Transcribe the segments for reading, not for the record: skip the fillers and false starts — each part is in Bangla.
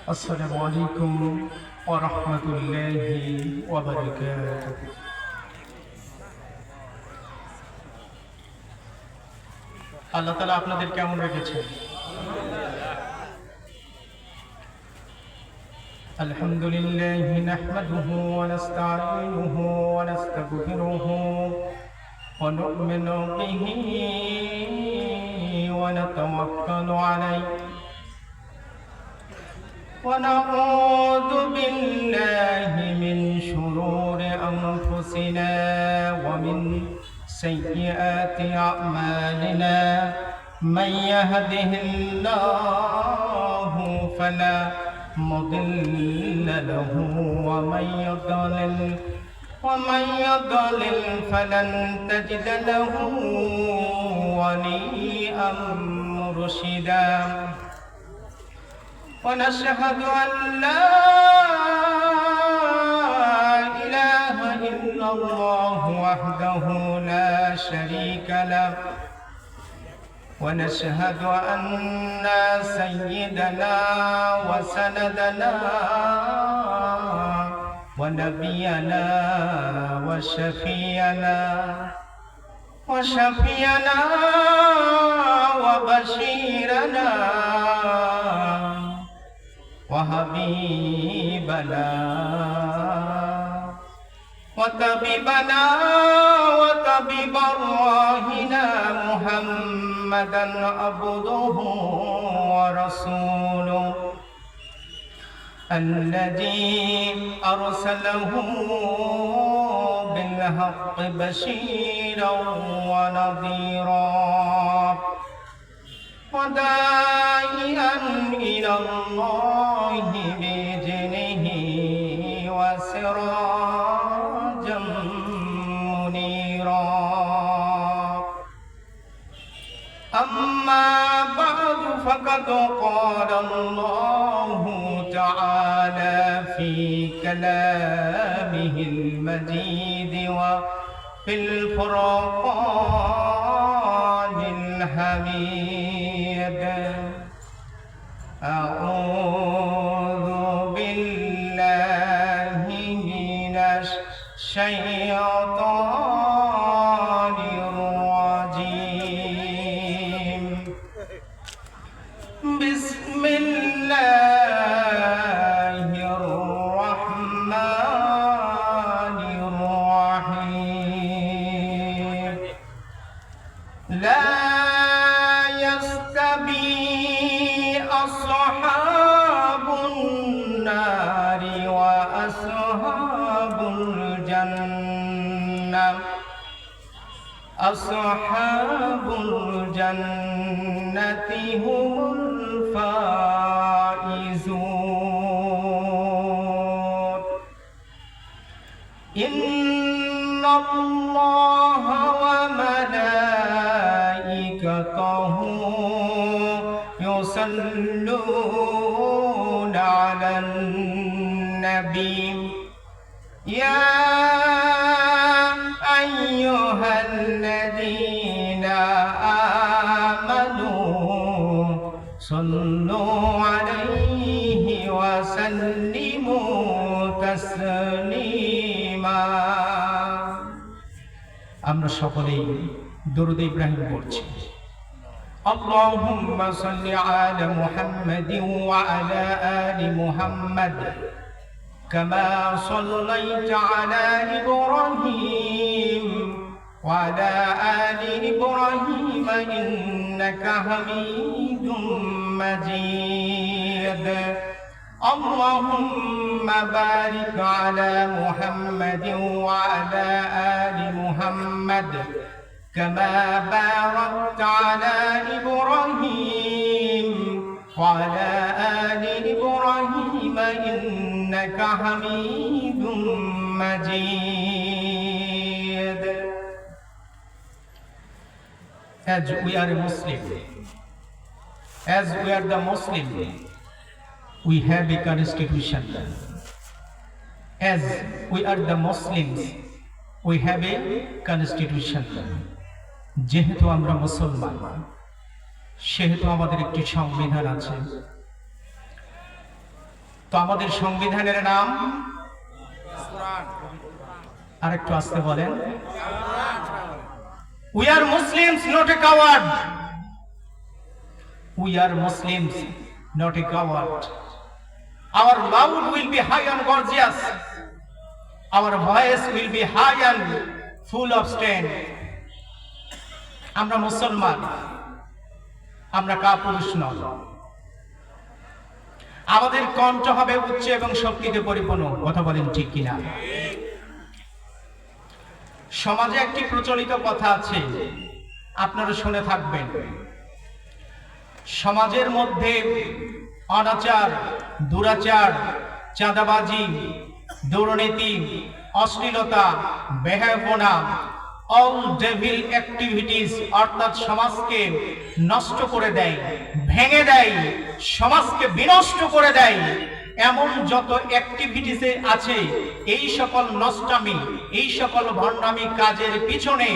السلام عليكم ورحمة الله وبركاته. আল্লাহ তাআলা আপনাদের কেমন রেখেছেন? আলহামদুলিল্লাহ নাহমাদুহু ওয়া নাস্তাঈনুহু ওয়া নাস্তাগফিরুহু ওয়া নু'মিনু বিহি ওয়া নাতাওয়াক্কালু আলাইহি ونعوذ بالله من شرور أنفسنا ومن سيئات أعمالنا من يهده الله فلا مضل له ومن يضلل فلن تجد له وليا مرشدا ونشهد أن لا إله إلا الله وحده لا شريك له ونشهد أن سيدنا وسندنا ونبينا وشفينا وبشيرنا وحبيبنا وطبيبنا وطبيب أرواحنا محمدا عبده ورسوله الذي أرسله بالحق بشيرا ونذيرا وداعيا إلى الله بإذنه وسراجا منيرا أما بعد فقد قال الله تعالى في كلامه المجيد وفي الفرقان الحميد أعوذ بالله من الشيطان الرجيم بسم الله الرحمن الرحيم لا أصحاب النار وأصحاب الجنة أصحاب الجنة هم الفائزون إن الله وملائكته يصلون على النبي يا أيها الذين آمنوا صلوا عليه وسلموا تسليما আমরা সকলেই দরুদ ইব্রাহিম পড়ছি اللهم صل على محمد وعلى آل محمد كما صليت على إبراهيم وعلى آل إبراهيم إنك حميد مجيد اللهم بارك على محمد وعلى آل محمد كما باركت على إبراهيم وعلى آل إبراهيم إنك حميد مجيد. As we are a Muslim, as we are the Muslim, we have a constitution. As we are the Muslims, we have a constitution. যেহেতু আমরা মুসলমান সেহেতু আমাদের একটি সংবিধান আছে। তো আমাদের সংবিধানের নাম আরেকটু আসতে বলেন, we are Muslims, not a coward. We are Muslims, not a coward. Our loud will be high and gorgeous. Our voice will be high and full of strength. আমরা মুসলমান, আমরা কাপুরুষ নই। আমাদের কণ্ঠ হবে উচ্চ এবং শক্তিতে পরিপূর্ণ। কথা বলেন ঠিক কিনা? সমাজে একটি প্রচলিত কথা আছে, আপনারা শুনে থাকবেন। সমাজের মধ্যে অনাচার, দুরাচার, চাঁদাবাজি, দুর্নীতি, অশ্লীলতা, বেহায়াপনা, অল ডেভিল অ্যাক্টিভিটিস অর্থাৎ সমাজকে নষ্ট করে দেয়, ভেঙে দেয়, সমাজকে বিনষ্ট করে দেয়, এমন যত অ্যাক্টিভিটিসে আছে, এই সকল নষ্টামি, এই সকল ভণ্ডামি কাজের পিছনে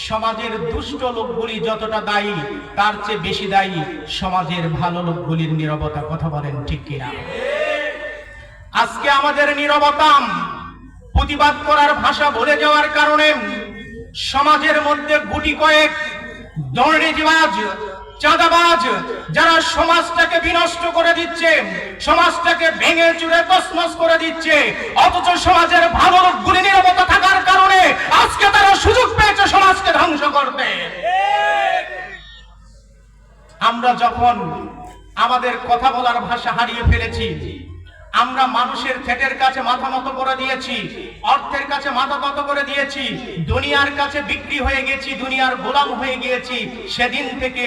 সমাজের দুষ্ট লোকগুলি যতটা দায়ী, তার চেয়ে বেশি দায়ী সমাজের ভালো লোকগুলির নীরবতা। কথা বলেন ঠিক কিনা? আজকে আমাদের নীরবতা, প্রতিবাদ করার ভাষা ভুলে যাওয়ার কারণে সমাজের মধ্যে গুটি কয়েক দুর্নীতিবাজ, চাঁদাবাজ, যারা সমাজটাকে বিনষ্ট করে দিচ্ছে, সমাজটাকে ভেঙে চুরে তছনছ করে দিচ্ছে, অথচ সমাজের ভালো লোকগুলি নীরবতা থাকার কারণে আজকে তারা সুযোগ পেয়েছে সমাজকে ধ্বংস করতে। আমরা যখন আমাদের কথা বলার ভাষা হারিয়ে ফেলেছি, আমরা মানুষের ঠেটের কাছে মাথা নত করে দিয়েছি, অর্থের কাছে মাথা নত করে দিয়েছি, দুনিয়ার কাছে বিক্রি হয়ে গেছি, দুনিয়ার গোলাম হয়ে গিয়েছি, সেদিন থেকে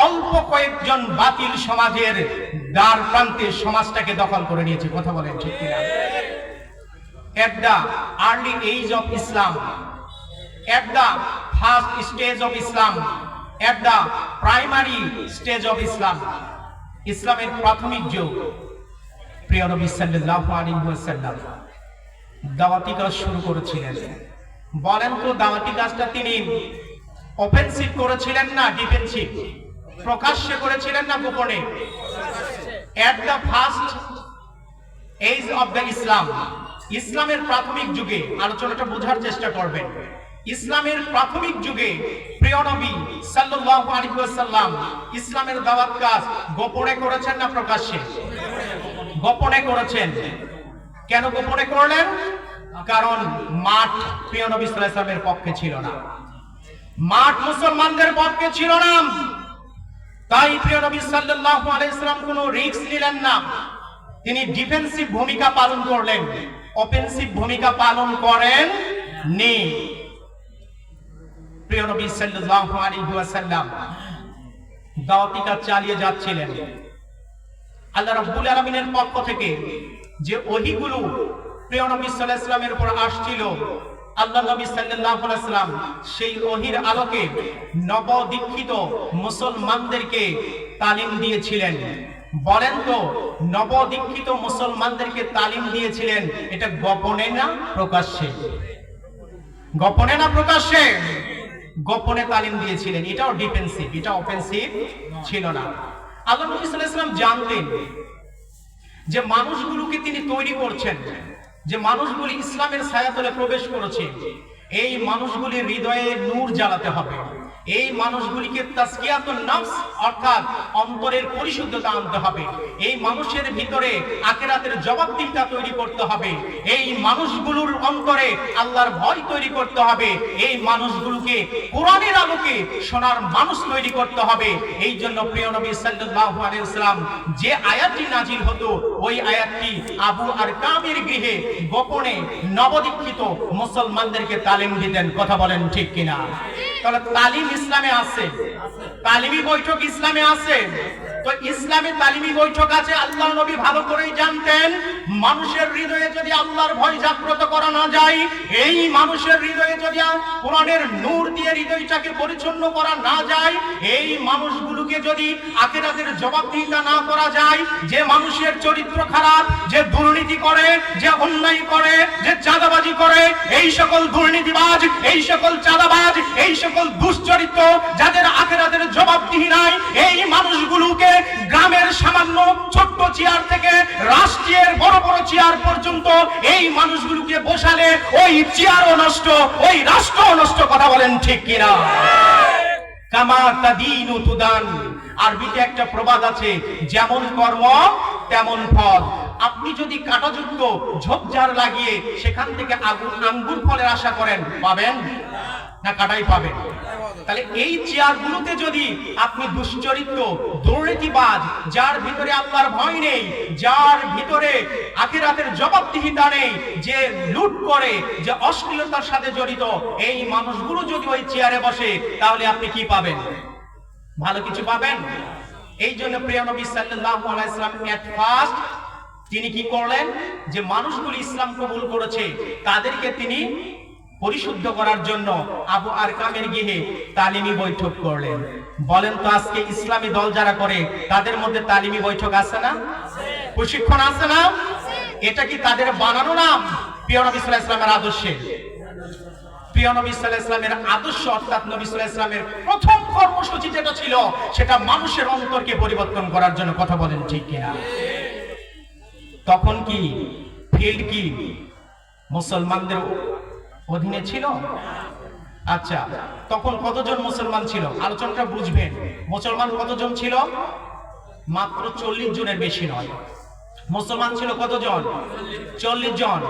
অল্প কয়েকজন বাতিল সমাজের দ্বার প্রান্তে সমাজটাকে দখল করে নিয়েছে। কথা বলেন ঠিক কিনা? At the early age of Islam, at the first stage of Islam, at the primary stage of Islam, ইসলামের প্রাথমিক যুগ, প্রিয় নবী সাল্লাল্লাহু আলাইহি ওয়াসাল্লাম দাওয়াতি কাজ শুরু করেছিলেন। বলেন তো, দাওয়াতি কাজটা তিনি অফেন্সিভ করেছিলেন না ডিফেন্সিভ? প্রকাশ্যে করেছিলেন না গোপনে? At the first age of the Islam, ইসলামের প্রাথমিক যুগে, আলোচনাটা বোঝার চেষ্টা করবেন। ইসলামের প্রাথমিক যুগে প্রিয় নবী সাল্লাল্লাহু আলাইহি ওয়াসাল্লাম ইসলামের দাওয়াত কাজ গোপনে করেছেন না প্রকাশ্যে? গোপনে করেছেন। কেন গোপনে করলেন? কারণ মাঠ প্রিয় নবী সাল্লাল্লাহু আলাইহি ওয়াসাল্লামের পক্ষে ছিল না, মাঠ মুসলমানদের পক্ষে ছিল না। তাই প্রিয় নবী সাল্লাল্লাহু আলাইহি ওয়াসাল্লাম কোনো রিস্ক নিলেন না, তিনি ডিফেন্সিভ ভূমিকা পালন করলেন, অফেন্সিভ ভূমিকা পালন করেন নি। প্রিয় নবী সাল্লাল্লাহু আলাইহি ওয়াসাল্লাম দাওয়াতি কাজ চালিয়ে যাচ্ছিলেন। আল্লাহ রাব্বুল আলামিনের পক্ষ থেকে যে ওহীগুলো প্রিয় নবী সাল্লাল্লাহু আলাইহি ওয়াসাল্লামের উপর আসছিল, আল্লাহ নবী সাল্লাল্লাহু আলাইহি ওয়াসাল্লাম সেই ওহীর আলোকে নবদীক্ষিত মুসলমানদেরকে তালিম দিয়েছিলেন। বলেন তো, নবদীক্ষিত মুসলমানদেরকে তালিম দিয়েছিলেন এটা গোপনে না প্রকাশ্যে? গোপনে না প্রকাশ্যে? গোপনে তালিম দিয়েছিলেন। এটাও ডিফেন্সিভ, এটা অফেন্সিভ ছিল না। আল্লাহ নবী সাল্লাল্লাহু আলাইহি ওয়াসাল্লাম জানতেন যে মানুষগুলোকে তিনি তৈরি করছেন, যে মানুষগুলি ইসলামের ছায়াতলে প্রবেশ করেছে, এই মানুষগুলির হৃদয়ে নূর জ্বালাতে হবে, এই মানুষগুলিকে তাজকিয়াতুন নফস অর্থাৎ অন্তরের পরিশুদ্ধতা আনতে হবে, এই মানুষের ভিতরে আখিরাতের জবাবদিহিতা তৈরি করতে হবে, এই মানুষগুলোর অন্তরে আল্লাহর ভয় তৈরি করতে হবে, এই মানুষগুলোকে কোরআনের আলোকে সোনার মানুষ তৈরি করতে হবে। এই জন্য প্রিয় নবী সাল্লাল্লাহু আলাইহি ওয়াসাল্লাম যে আয়াতটি নাজিল হতো, ওই আয়াতটি আবু আরকামের গৃহে গোপনে নবদীক্ষিত মুসলমানদেরকে তালিম দিতেন। কথা বলেন ঠিক কিনা? তাহলে তালিম ইসলামে আছে, তালিমি বৈঠক ইসলামে আছে। তো ইসলামে তালিমি বৈঠক আছে। আল্লাহ নবী ভালো করেই জানতেন, মানুষের হৃদয়ে যদি আল্লাহর ভয় জাগ্রত করা না যায়, এই মানুষের হৃদয়ে যদি কোরআনের নূর দিয়ে হৃদয়টাকে পরিচ্ছন্ন করা না যায়, এই মানুষগুলোকে যদি আখিরাতের জবাবদিহিতা না করা যায়, যে মানুষের চরিত্র খারাপ, যে দুর্নীতি করে, যে অন্যায় করে, যে চাঁদাবাজি করে, এই সকল দুর্নীতিবাজ, এই সকল চাঁদাবাজ, এই সকল দুশ্চরিত্র, যাদের আখিরাতের জবাবদিহি নাই, এই মানুষগুলো মানুষগুলোকে গ্রামের সামান্য ছোট্ট চেয়ার থেকে রাষ্ট্রের বড় বড় চেয়ার পর্যন্ত এই মানুষগুলোকে বসালে ওই চেয়ারও নষ্ট, ওই রাষ্ট্র নষ্ট। কথা বলেন ঠিক কিনা? কামা তাদিনু তুদান। আরবিতে একটা প্রবাদ আছে, যেমন কর্ম তেমন ফল। আপনি যদি কাঁটাযুক্ত ঝোপঝাড় লাগিয়ে সেখান থেকে আঙ্গুর ফলের আশা করেন, পাবেন না কাটাই পাবেন? তাহলে এই চেয়ারগুলোতে যদি আপনি দুশ্চরিত্র, দুর্নীতিবাজ, যার ভিতরে আল্লাহর ভয় নেই, যার ভিতরে আখিরাতের জবাবদিহিতা নেই, যে লুট করে, যে অশ্লীলতার সাথে জড়িত, এই মানুষগুলো যদি ওই চেয়ারে বসে, তাহলে আপনি কি পাবেন? ভালো কিছু পাবেন? এই জন্য প্রিয় নবী সাল্লাল্লাহু আলাইহি ওয়াসাল্লাম এট ফার্স্ট তিনি কি করলেন, যে মানুষগুলো ইসলাম কবুল করেছে তাদেরকে তিনি পরিশুদ্ধ করার জন্য আবু আরকামের গৃহে তালিমি বৈঠক করলেন। বলেন তো, আজকে ইসলামী দল যারা করে তাদের মধ্যে তালিমি বৈঠক আছে না? প্রশিক্ষণ আছে না? এটা কি তাদের বানানো নাম? প্রিয় নবী সাল্লাল্লাহু আলাইহি ওয়াসাল্লামের আদর্শে, প্রিয় নবী সাল্লাল্লাহু আলাইহি ওয়াসাল্লামের আদর্শ, অর্থাৎ নবী সাল্লাল্লাহু আলাইহি ওয়াসাল্লামের প্রথম কর্মসূচি যেটা ছিল, সেটা মানুষের অন্তরকে পরিবর্তন করার জন্য। কথা বলেন ঠিক কিনা? তখন কি ফিল্ড কি মুসলমানদের অধীনে ছিল? আচ্ছা, তখন কতজন মুসলমান ছিল? আলোচনাটা বুঝবেন। মুসলমান কতজন ছিল? মাত্র 40 জনের বেশি নয়। মুসলমান ছিল কতজন? 40 জন।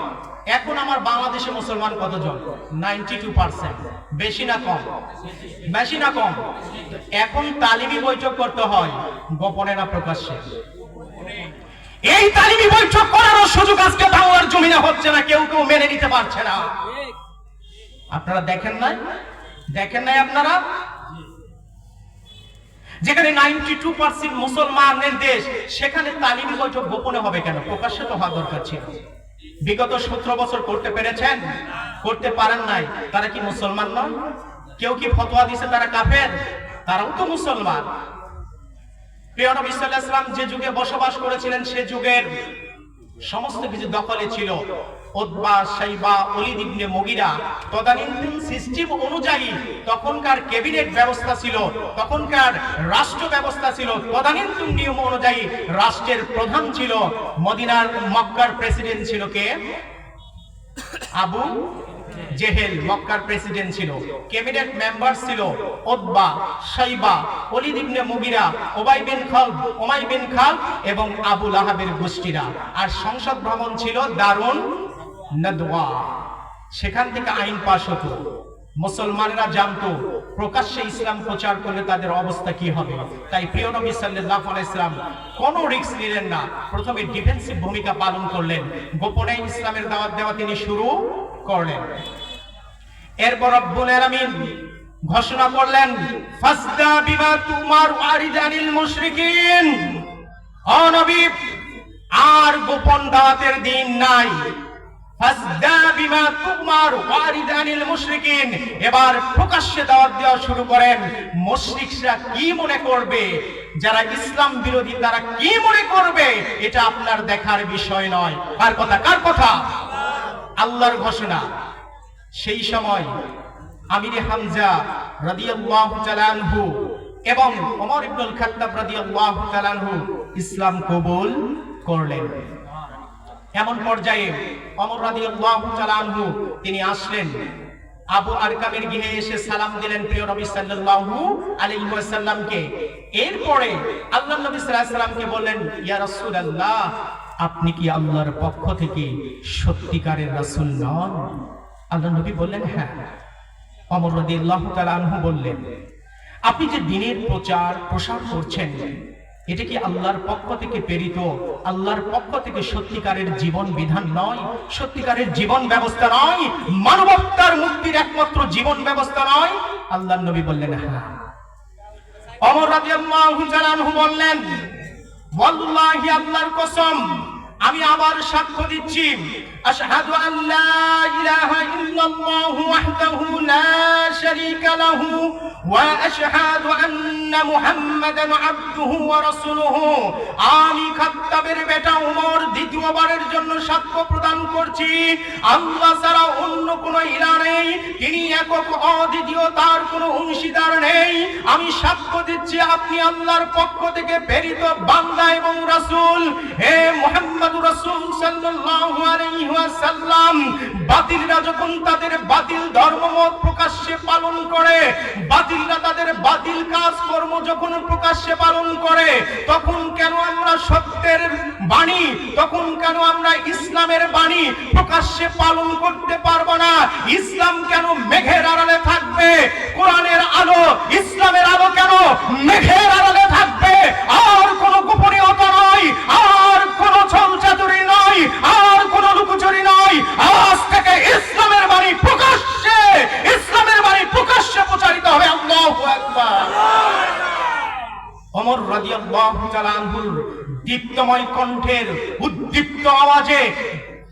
এখন আমার বাংলাদেশে মুসলমান কতজন? 92%। বেশি না কম? বেশি না কম? এখন তালিমি বৈঠক করতে হয় গোপনে না প্রকাশ্যে? এই তালিমি বৈঠক করার সুযোগ আজকে বাংলার জমিনে হচ্ছে না, কেউ কেউ মেনে নিতে পারছে না। আপনারা দেখেন নাই? দেখেন নাই আপনারা? যেখানে 92% মুসলমানের দেশ, সেখানে তালিমি বৈঠক গোপনে হবে কেন? প্রকাশ্যে তো হওয়া দরকার ছিল। বিগত 17 বছর করতে পেরেছেন? করতে পারেন নাই। তারা কি মুসলমান নয়? কেউ কি ফতোয়া দিছে তারা কাফের? তারাও তো মুসলমান। প্রিয় নবী সাল্লাল্লাহু আলাইহি ওয়াসাল্লাম যে যুগে বসবাস করেছিলেন, সে যুগের সমস্ত কিছু দখলে ছিল। উতবা, শাইবা, ওলীদ ইবনে মুগিরা, তদানীন্তন সিস্টেম অনুযায়ী তখনকার ক্যাবিনেট ব্যবস্থা ছিল, তখনকার রাষ্ট্র ব্যবস্থা ছিল, তদানীন্তন নিয়ম অনুযায়ী রাষ্ট্রের প্রধান ছিল মদিনার, মক্কার প্রেসিডেন্ট ছিল কে? আবু জেহেল মক্কার প্রেসিডেন্ট ছিল। ক্যাবিনেট মেম্বার ছিল উতবা, শাইবা, ওলীদ ইবনে মুগিরা, উবাই বিন খালদ, উমাই বিন খালদ এবং আবু লাহাবের গোষ্ঠীরা। আর সংসদ ভবন ছিল দারুন নাদওয়া। সেখান থেকে আইন পাস হতো। মুসলমানরা জানতো প্রকাশ্যে ইসলাম প্রচার করলে তাদের অবস্থা কি হবে। তাই প্রিয় নবী সাল্লাল্লাহু আলাইহি ওয়াসাল্লাম কোনো রিস্ক নিলেন না। প্রথমে ডিফেন্সিভ ভূমিকা পালন করলেন, গোপনে ইসলামের দাওয়াত দেওয়া তিনি শুরু করলেন। এরপর রব্বুল আলামিন ঘোষণা করলেন, ফাসদা বিমা তুমার ওয়ারিদানিল মুশরিকিন। ও নবী, আর গোপন দাওয়াতের দিন নাই। ফাসদা বিমা তুমার ওয়ারিদানিল মুশরিকিন। এবার প্রকাশ্যে দাওয়াত দেওয়া শুরু করেন। মুশরিকরা কি মনে করবে, যারা ইসলাম বিরোধী তারা কি মনে করবে, এটা আপনার দেখার বিষয় নয়। কার কথা? কার কথা? আল্লাহর ঘোষণা। সেই সময় আমির হামজা রাদিয়াল্লাহু তাআলা আনহু এবং ওমর ইবনুল খাত্তাব রাদিয়াল্লাহু তাআলা আনহু ইসলাম কবুল করলেন। এমন পর্যায়ে ওমর রাদিয়াল্লাহু তাআলা আনহু তিনি আসলেন, আবু আরকামের গৃহে এসে সালাম দিলেন প্রিয় নবী সাল্লাল্লাহু আলাইহি ওয়াসাল্লামকে। এরপরে আল্লাহর নবী সাল্লাল্লাহু আলাইহি ওয়াসাল্লামকে বললেন, ইয়া রাসূলুল্লাহ, আপনি কি আল্লাহর পক্ষ থেকে সত্যিকারের রাসূল নন? আল্লাহর নবী বললেন, হ্যাঁ। ওমর রাদিয়াল্লাহু তাআলা আনহু বললেন, আপনি যে দ্বীনের প্রচার প্রসার করছেন, এটা কি আল্লাহর পক্ষ থেকে প্রেরিত, আল্লাহর পক্ষ থেকে সত্যিকারের জীবন বিধান নয়, সত্যিকারের জীবন ব্যবস্থা নয়, মানবতার মুক্তির একমাত্র জীবন ব্যবস্থা নয়? আল্লাহর নবী বললেন, হ্যাঁ। ওমর রাদিয়াল্লাহু তাআলা আনহু বললেন, ওয়াল্লাহি, আল্লাহর কসম, আমি আবার সাক্ষ্য দিচ্ছি, আশহাদু আল্লা ইলাহা ইল্লাল্লাহু ওয়াহদাহু লা শারীকা লাহু ওয়া আশহাদু আন্না মুহাম্মাদান আবদুহু ওয়া রাসূলুহু। আমি খাত্তাবের বেটা ওমর দ্বিতীয়বারের জন্য সাক্ষ্য প্রদান করছি, আল্লাহ ছাড়া অন্য কোনো ইলাহ নেই, তিনি একক অদ্বিতীয়, তার কোনো অংশীদার নেই। আমি সাক্ষ্য দিচ্ছি আপনি আল্লাহর পক্ষ থেকে প্রেরিত বান্দা এবং রাসূল। হে মুহাম্মদুর রাসূল সাল্লাল্লাহু আলাইহি ওয়াসাল্লাম, বাতিলরা যখন তাদের বাতিল ধর্মমত প্রকাশ্যে পালন করে, বাতিলরা তাদের বাতিল কাজ কর্ম যখন প্রকাশ্যে পালন করে, তখন কেন আমরা সত্যের বাণী, তখন কেন আমরা ইসলামের বাণী প্রকাশ্যে পালন করতে পারবো না? ইসলাম কেন মেঘের আড়ালে থাকবে? কোরআনের আলো, ইসলামের আলো কেন মেঘের আড়ালে থাকবে? আর কোনো গোপনীয়তা নয়, আর কোনো ছলচাতুরি নয়, আর কোনো লুকোচুরি নয়। আজ থেকে ইসলামের বাণী প্রকাশ্যে, ইসলামের বাণী প্রকাশ্যে প্রচারিত হবে। আল্লাহু আকবার। ওমর রাদিয়াল্লাহু তাআলা আনহুর দীপ্তময় কণ্ঠের উদ্দীপ্ত আওয়াজে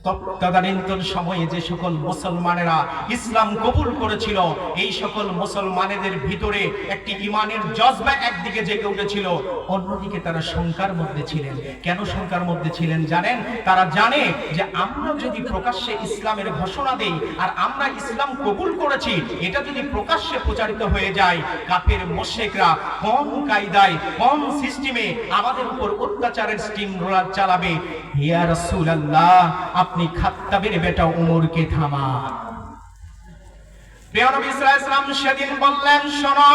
তৎকালীন সময়ে যে সকল মুসলমানেরা ইসলাম কবুল করেছিল, এই সকল মুসলমানেদের ভিতরে একটি ঈমানের জজবা একদিকে জেগে উঠেছিল, অন্যদিকে তারা শঙ্কার মধ্যে ছিলেন। কেন শঙ্কার মধ্যে ছিলেন জানেন? তারা জানে যে আমরা যদি প্রকাশ্যে ইসলামের ঘোষণা দেই আর আমরা ইসলাম কবুল করেছি, এটা যদি প্রকাশ্যে প্রচারিত হয়ে যায়, কাফের মুশরিকরা কোন কায়দায়, কোন সিস্টেমে আমাদের উপর অত্যাচারের স্টিম রোলার চালাবে। ইয়া রাসূলুল্লাহ, আপনি খাত্তাবের বেটা ওমরকে থামান। প্রিয় নবী সাল্লাল্লাহু আলাইহি ওয়াসাল্লাম সেদিন বললেন, শোনো,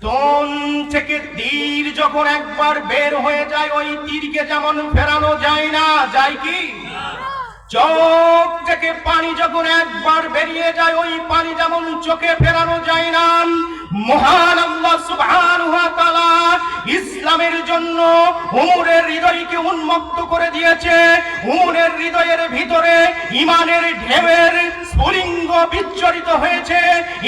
তোন থেকে তীর যখন একবার বের হয়ে যায়, ওই তীরকে যেমন ফেরানো যায় না, যায় কি? চোখ থেকে পানি যখন একবার বেরিয়ে যায়, ওই পানি যেমন চোখে ফেরানো যায় না, মহান আল্লাহ সুবহানাহু ওয়া তাআলা ইসলামের জন্য ওমরের হৃদয়কে উন্মুক্ত করে দিয়েছে। ওমরের হৃদয়ের ভিতরে ঈমানের ঢেউয়ের স্ফুলিঙ্গ বিচ্ছরিত হয়েছে,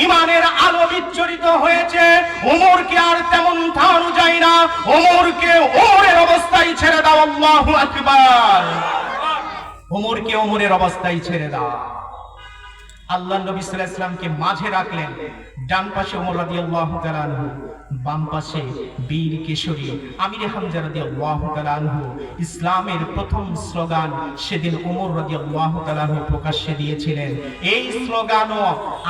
ঈমানের আলো বিচ্ছরিত হয়েছে। ওমরকে আর তেমন থামানো যায় না, ওমরকে ওমরের অবস্থায় ছেড়ে দাও। আল্লাহু আকবার। ওমরকে ওমরের অবস্থায় ছেড়ে দাও। আল্লাহ নবী সাল্লাল্লাহু আলাইহি ওয়াসাল্লামকে মাঝে রাখলেন, ডান পাশে ওমর রাদিয়াল্লাহু তাআলা আনহু, বাম পাশে বীর কেশরী আমির হামজা রাদিয়াল্লাহু তাআলা আনহু। ইসলামের প্রথম স্লোগান সেদিন ওমর রাদিয়াল্লাহু তাআলা আনহু প্রকাশ্যে দিয়েছিলেন। এই স্লোগানও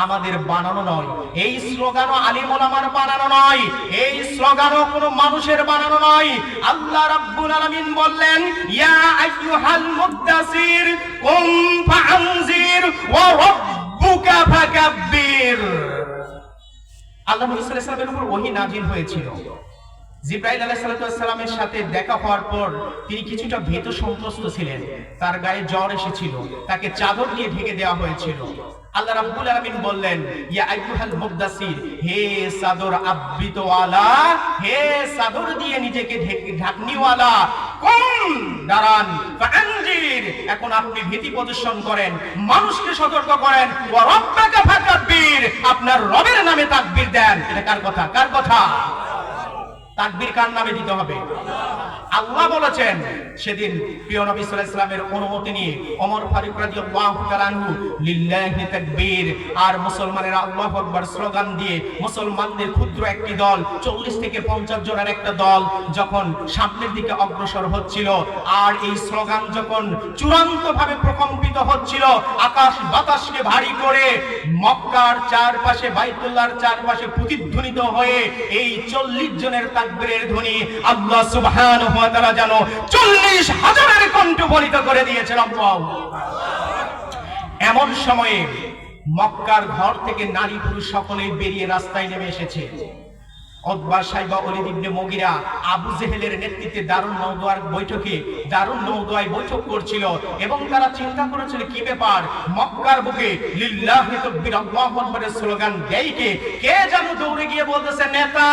আমাদের বানানো নয়, এই স্লোগানও আলিম ওলামার বানানো নয়, এই স্লোগানও কোনো মানুষের বানানো নয়। আল্লাহ রাব্বুল আলামিন বললেন, ইয়া আইয়ুহাল মুদ্দাসির কুম ফাআনজির ওয়া রাব্বুকা ফাকাব্বির। আল্লাহ নবী সাল্লাল্লাহু আলাইহি ওয়াসাল্লামের উপর ওহী নাযিল হয়েছিল। জিবরাইল আলাইহিস সালামের সাথে দেখা হওয়ার পর তিনি কিছুটা ভীত সন্ত্রস্ত ছিলেন, তার গায়ে জ্বর এসেছিল, তাকে চাদর দিয়ে ঢেকে দেওয়া হয়েছিল। আল্লাহ রাব্বুল আলামিন বললেন, ইয়া আইয়ুহাল মুদ্দাসির, হে চাদর আবৃতওয়ালা, হে চাদর দিয়ে নিজেকে ঢাকনিওয়ালা, কোন দাঁড়ান, ফাআনজির, এখন আপনি ভীতি প্রদর্শন করেন, মানুষকে সতর্ক করেন, ওয়া রাব্বাকা ফাকাব্বির, আপনার রবের নামে তাকবীর দেন। এটা কার কথা? কার কথা? তাকবীর কার নামে দিতে হবে? আল্লাহ বলেছেন। সেদিন প্রিয় নবী সাল্লাল্লাহু আলাইহি ওয়াসাল্লামের অনুমতি নিয়ে ওমর ফারুক রাদিয়াল্লাহু তাআলা আনহু লিল্লাহি তাকবীর আর মুসলমানেরা আল্লাহু আকবার স্লোগান দিয়ে মুসলমানদের ক্ষুদ্র একটি দল, 40 থেকে 50 জনের একটা দল যখন সামনের দিকে অগ্রসর হচ্ছিল, আর এই স্লোগান যখন চূড়ান্তভাবে প্রকম্পিত হচ্ছিল, আকাশ বাতাসকে ভারী করে মক্কার চারপাশে, বাইতুল্লাহর চারপাশে প্রতিধ্বনিত হয়ে এই 40 জনের তাকবীরের ধ্বনি আল্লাহ সুবহানাহু ওয়া তাআলা যেন 40,000-এর কণ্ঠ বলিত করে দিয়েছেন। এমন সময়ে মক্কার ঘর থেকে নারী পুরুষ সকলেই বেরিয়ে রাস্তায় নেমে এসেছে। উতবা, সাইবা, ওলীদ ইবনে মুগীরা, আবু জেহেলের নেতৃত্বে দারুন নওদায় বৈঠক করছিল এবং তারা চিন্তা করেছিল কি ব্যাপার, মক্কার বুকে লিল্লাহি তাকবীর আল্লাহু আকবারের স্লোগান দেয় কে যেন দৌড়ে গিয়ে বলতেছে, নেতা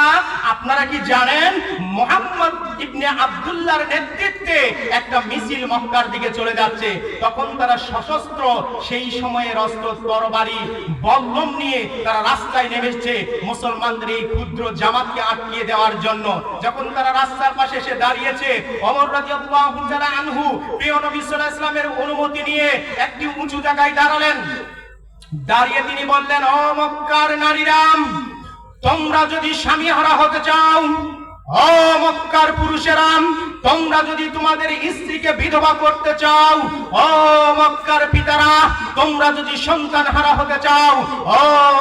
আপনারা কি জানেন মুহাম্মদ ইবনে আব্দুল্লাহর নেতৃত্বে একটা মিছিল মক্কার দিকে চলে যাচ্ছে। তখন তারা সশস্ত্র, সেই সময়ের অস্ত্র, তরবারি, বল্লম নিয়ে তারা রাস্তায় নেমেছে মুসলমানদের এই ক্ষুদ্র জামাতকে আটকিয়ে দেওয়ার জন্য। যখন তারা রাস্তার পাশে এসে দাঁড়িয়েছে, ওমর রাদিয়াল্লাহু তাআলা আনহু প্রিয় নবী সাল্লাল্লাহু আলাইহি ওয়াসাল্লামের অনুমতি নিয়ে একটি উঁচু জায়গায় দাঁড়ালেন। দাঁড়িয়ে তিনি বললেন, ও মক্কার নারীরা, তোমরা যদি স্বামীহারা হতে চাও, ও মক্কার পুরুষেরা, তোমরা যদি তোমাদের স্ত্রীকে বিধবা করতে চাও, ও মক্কার পিতারা, তোমরা যদি সন্তান হারা হতে চাও, ও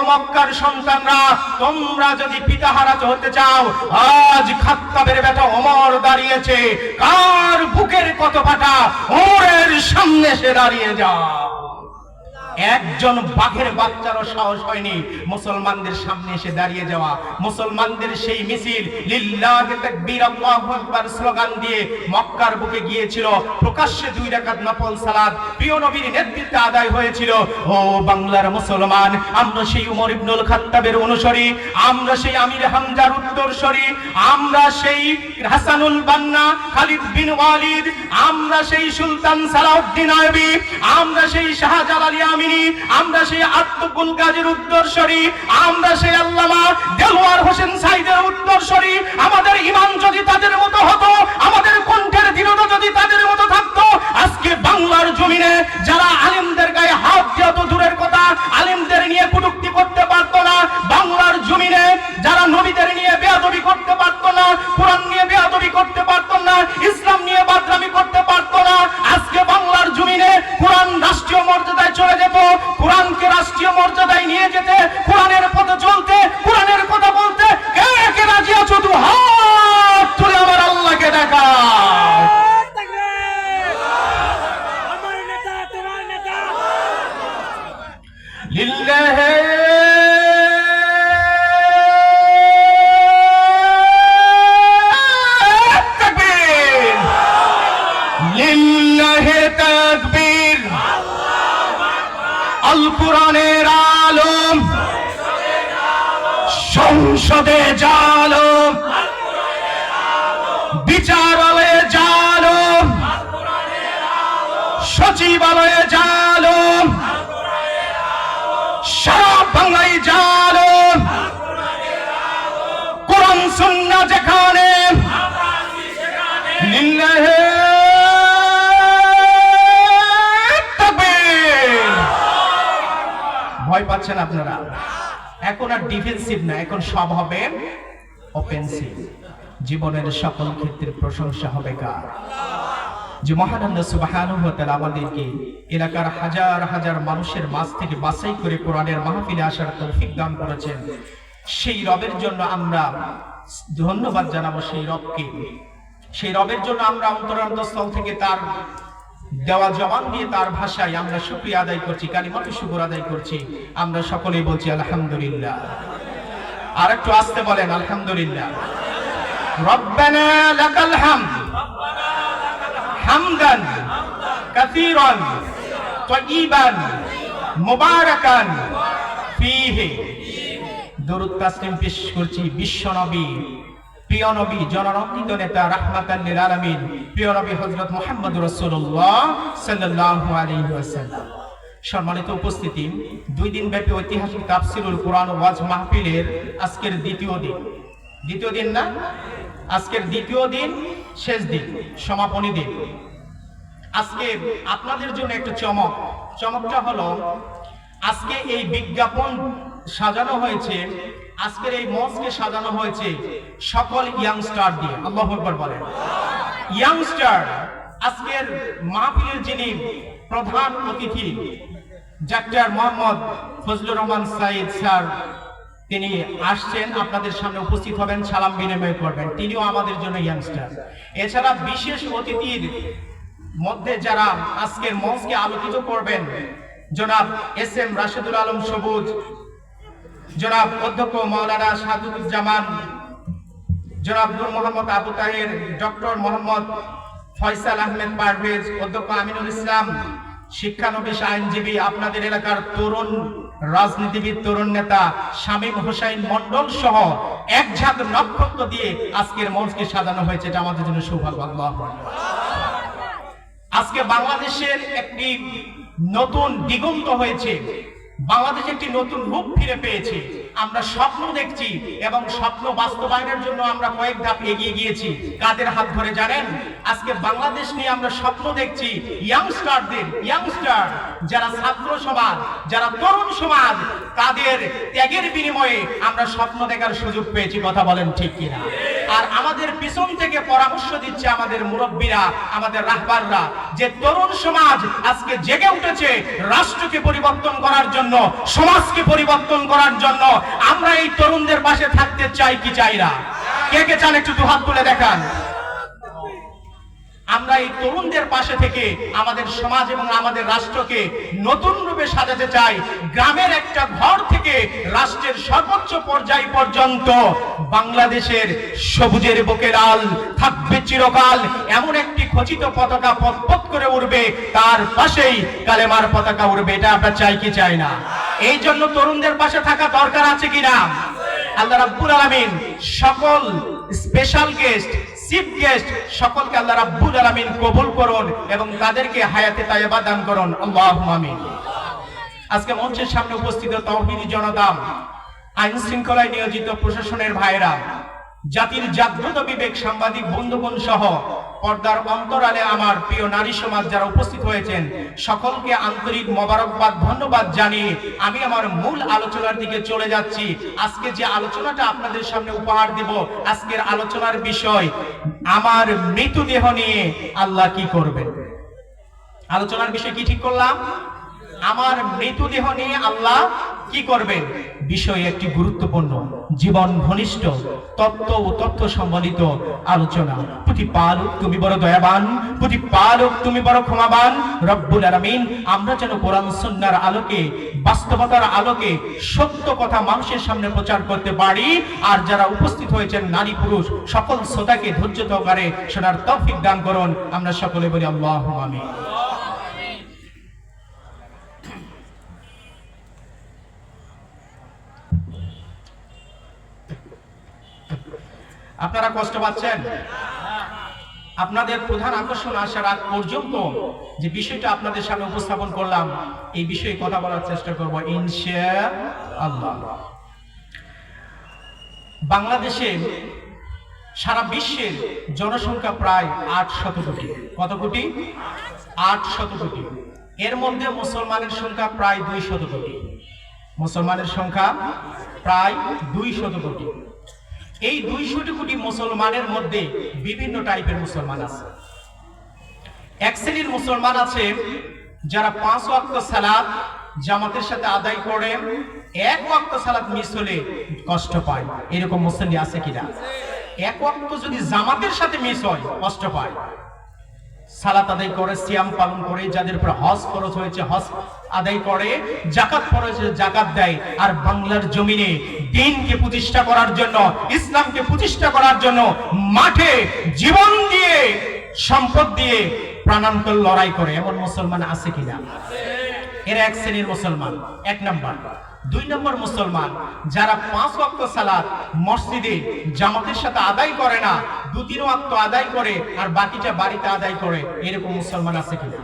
মক্কার সন্তানরা, তোমরা যদি পিতাহারা হতে চাও, আজ খাত্তাবের বেটা ওমর দাঁড়িয়েছে, কার বুকের কত ফাটা, ওমরের সামনে সে দাঁড়িয়ে যাও। একজন বাঘের বাচ্চারও সাহস হয়নি মুসলমানদের সামনে এসে দাঁড়িয়ে যাওয়া। মুসলমানদের সেই মিছিল লিল্লাহি তাকবীর আল্লাহু আকবার স্লোগান দিয়ে মক্কার বুকে গিয়েছিল। প্রকাশ্যে 2 রাকাত নফল সালাত প্রিয় নবীর নেতৃত্বে আদায় হয়েছিল। ও বাংলার মুসলমান, আমরা সেই উমর ইবনুল খাত্তাবের অনুসারী, আমরা সেই আমির হামজার উত্তরসূরি, আমরা সেই হাসানুল বান্না, খালিদ বিন ওয়ালিদ, আমরা সেই সুলতান সালাউদ্দিন আইয়ুবী, আমরা সেই শাহজালাল আমিনী, আমরা সেই আত্মকুল গাজীর উত্তরসূরি, আমরা সেই আল্লামা দেলোয়ার হোসেন সাইদের উত্তরসূরি। আমাদের ঈমান যদি তাদের মতো হতো, আমাদের কণ্ঠের দৃঢ়তা যদি তাদের মতো থাকতো, আজকে বাংলার জমিনে যারা আলেমদের গায়ে হাত দিয়ে তো দূরের কথা, আলেমদের নিয়ে কটূক্তি করতে পারতো না, বাংলার জমিনে যারা নবীদের নিয়ে বেয়াদবি করতে পারতো না, কোরআন নিয়ে বেয়াদবি করতে পারতো না, ইসলাম নিয়ে বাদরামি করতে পারতো না, আজকে বাংলার জমিনে কোরআন রাষ্ট্রীয় মর্যাদায় চলে যেত, কোরআনকে রাষ্ট্রীয় মর্যাদায় নিয়ে যেতে, কোরআনের পথে চলতে, কোরআনের কথা বলতে কে কে রাজি আছো? তো হাত তুলে আমার আল্লাহকে দেখা। আমার নেতা, তোমার নেতা, লিল্লাহি তাকবীর, লিল্লাহি তাকবীর। আল কোরআনের আলম, সংসদে জালো, বিচারালয়ে জালো, সচিবালয়ে জালো, সারা বাংলায় জালো, কোরআন সুন্নাহ যেখানে, লিল্লাহি তাকবীর। ভয় পাচ্ছেন আপনারা? এখন আর ডিফেন্সিভ না, এখন সব হবে অফেন্সিভ। জীবনের সকল ক্ষেত্রে প্রশংসা হবে কার? যে মহান আল্লাহ সুবহানাহু ওয়া তাআলা আমাদেরকে এলাকার হাজার হাজার মানুষের মাঝ থেকে বাছাই করে কোরআনের মাহফিলে আসার তৌফিক দান করেছেন। সেই রবের জন্য আমরা ধন্যবাদ জানাবো, সেই রবকে। সেই রবের জন্য আমরা অন্তরান্তঃস্থল থেকে তার দেওয়া জবান দিয়ে, তার ভাষায় আমরা শুকরিয়া আদায় করছি, কালিমাতে শুকর আদায় করছি। আমরা সকলেই বলছি আলহামদুলিল্লাহ। আর একটু আস্তে বলেন আলহামদুলিল্লাহ। রব্বানা লাকাল হামদ হামদান কাসীরান তাইয়িবান মুবারাকান ফীহি। দরুদ তাসলিম পেশ করছি বিশ্ব নবী, প্রিয় নবী, জননন্দিত নেতা, রাহমাতাল লিল আলামিন, প্রিয় নবী হযরত মুহাম্মদুর রাসূলুল্লাহ সাল্লাল্লাহু আলাইহি ওয়াসাল্লাম। সম্মানিত উপস্থিতি, 2 দিন ব্যাপী ঐতিহাসিক তাফসীরুল কোরআন ওয়াজ মাহফিলের আজকের দ্বিতীয় দিন। দ্বিতীয় দিন না, আজকের দ্বিতীয় দিন, শেষ দিন, সমাপনী দিন। আজকে আপনাদের জন্য একটা চমকটা হলো, আজকে এই বিজ্ঞাপন সাজানো হয়েছে, আজকের এই মঞ্চকে সাজানো হয়েছে সকল ইয়াংস্টার দিয়ে। আল্লাহু আকবার বলেন। ইয়াংস্টার, আজকের মাহফিলের যিনি প্রধান অতিথি ডাক্তার মোহাম্মদ ফজলুর রহমান সাইদ স্যার, তিনি আসছেন, আপনাদের সামনে উপস্থিত হবেন, সালাম বিনিময় করবেন। তিনিও আমাদের জন্য ইয়াংস্টার। এছাড়া বিশেষ অতিথির মধ্যে যারা আজকের মঞ্চকে আলোকিত করবেন, জনাব এস এম রাশেদুল আলম সবুজ, জনাব অধ্যক্ষ মাওলানা সাদুজ্জামান, জনাব নূর মোহাম্মদ আবু তাহের, ডক্টর মোহাম্মদ ফয়সাল আহমেদ পারভেজ, অধ্যক্ষ আমিনুল ইসলাম, শিক্ষানবিশ, আইনজীবী, আপনাদের এলাকার তরুণ রাজনীতিবিদ, তরুণ নেতা শামীম হোসাইন মন্ডল সহ এক ঝাঁক নক্ষত্র দিয়ে আজকের মঞ্চকে সাজানো হয়েছে। এটা আমাদের জন্য সৌভাগ্য। আল্লাহু আকবার। আজকে বাংলাদেশের একটি নতুন দিগন্ত হয়েছে, বাংলাদেশ একটি নতুন রূপ ফিরে পেয়েছে। আমরা স্বপ্ন দেখছি এবং স্বপ্ন বাস্তবায়নের জন্য আমরা কয়েক ধাপ এগিয়ে গিয়েছি। কাদের হাত ধরে জানেন? আজকে বাংলাদেশ নিয়ে আমরা স্বপ্ন দেখছি ইয়াংস্টার যারা ছাত্র সমাজ, যারা তরুণ সমাজ, তাদের ত্যাগের বিনিময়ে আমরা স্বপ্ন দেখার সুযোগ পেয়েছি। কথা বলেন ঠিক কিনা? আর আমাদের পিছন থেকে পরামর্শ দিচ্ছে আমাদের মুরব্বীরা, আমাদের রাহবাররা, যে তরুণ সমাজ আজকে জেগে উঠেছে রাষ্ট্রকে পরিবর্তন করার জন্য, সমাজকে পরিবর্তন করার জন্য। আমরা এই তরুণদের পাশে থাকতে চাই কি চাই না? কে কে চান একটু দুহাত তুলে দেখান। আমরা এই তরুণদের পাশে থেকে আমাদের সমাজ এবং আমাদের রাষ্ট্রকে নতুন রূপে সাজাতে চাই। গ্রামের একটা ঘর থেকে রাষ্ট্রের সর্বোচ্চ পর্যায় পর্যন্ত বাংলাদেশের সবুজের বুকে লাল থাকবে চিরকাল, এমন একটি খচিত পতাকা পথ করে উঠবে, তার পাশেই কালেমার পতাকা উঠবে। এটা আমরা চাই কি চাই না? এই জন্য তরুণদের পাশে থাকা দরকার আছে কিনা? আল্লাহ রাব্বুল আলামিন সকল স্পেশাল গেস্ট, চিফ গেস্ট সকলকে আল্লাহ রাব্বুল আলামিন কবুল করুন এবং তাদেরকে হায়াতে তাইয়্যিবা দান করুন। আল্লাহুম্মা আমিন। আজকে মঞ্চের সামনে উপস্থিত তাওহীদি জনতা, আইন শৃঙ্খলায় নিয়োজিত প্রশাসনের ভাইরা, জাতির জাগ্রত বিবেক সাংবাদিক বন্ধুগণ সহ পর্দার অন্তরালে আমার প্রিয় নারী সমাজ যারা উপস্থিত হয়েছেন, সকলকে আন্তরিক মোবারকবাদ, ধন্যবাদ জানিয়ে আমি আমার মূল আলোচনার দিকে চলে যাচ্ছি। আজকে যে আলোচনাটা আপনাদের সামনে উপহার দেব, আজকের আলোচনার বিষয় আমার মৃতদেহ নিয়ে আল্লাহ কি করবেন। আলোচনার বিষয় কি ঠিক করলাম? আমার মৃতদেহ নিয়ে আল্লাহ কি করবেন। বিষয় একটি গুরুত্বপূর্ণ, জীবন ঘনিষ্ঠ, তত্ত্ব ও তথ্য সম্বলিত আলোচনা। প্রতিপালক তুমি বড় দয়াবান, প্রতিপালক তুমি বড় ক্ষমাবান রব্বুল আলামিন। আমরা যেন কোরআন সুন্নাহর আলোকে, বাস্তবতার আলোকে সত্য কথা মানুষের সামনে প্রচার করতে পারি। আর যারা উপস্থিত হয়েছেন নারী পুরুষ সকল শ্রোতাকে ধৈর্য সহকারে শোনার তৌফিক দান করুন। আমরা সকলে বলি আল্লাহুম্মা আমিন। আপনারা কষ্ট পাচ্ছেন? আপনাদের প্রধান আকর্ষণ আসার আগ পর্যন্ত যে বিষয়টা আপনাদের সামনে উপস্থাপন করলাম, এই বিষয়ে কথা বলার চেষ্টা করব ইনশাআল্লাহ। বাংলাদেশে সারা বিশ্বের জনসংখ্যা প্রায় 800 কোটি। কত কোটি? 800 কোটি। এর মধ্যে মুসলমানের সংখ্যা প্রায় 200 কোটি। মুসলমানের সংখ্যা প্রায় 200 কোটি। এই 200 কোটি মুসলমানের মধ্যে বিভিন্ন টাইপের মুসলমান আছে। এক শ্রেণীর মুসলমান আছে যারা 5 ওয়াক্ত সালাত জামাতের সাথে আদায় করে, 1 ওয়াক্ত সালাত মিস হলে কষ্ট পায়। এরকম মুসল্লি আছে কিনা? 1 ওয়াক্ত যদি জামাতের সাথে মিস হয় কষ্ট পায়। সালাত আদায় করে, সিয়াম পালন করে, যাদের উপর হজ ফরজ হয়েছে হজ আদায় করে, যাকাত ফরজ হয়েছে জাকাত দেয়। আর বাংলার জমিনে দ্বীনকে প্রতিষ্ঠা করার জন্য, ইসলামকে প্রতিষ্ঠা করার জন্য মাঠে জীবন দিয়ে, সম্পদ দিয়ে প্রাণান্তর লড়াই করে। এমন মুসলমান আছে কিনা? এরা এক শ্রেণীর মুসলমান, 1 নাম্বার। 2 নম্বর মুসলমান যারা 5 ওয়াক্ত সালাত মসজিদে জামাতের সাথে আদায় করে না, 2-3 ওয়াক্ত আদায় করে আর বাকিটা বাড়িতে আদায় করে। এরকম মুসলমান আছে কিনা?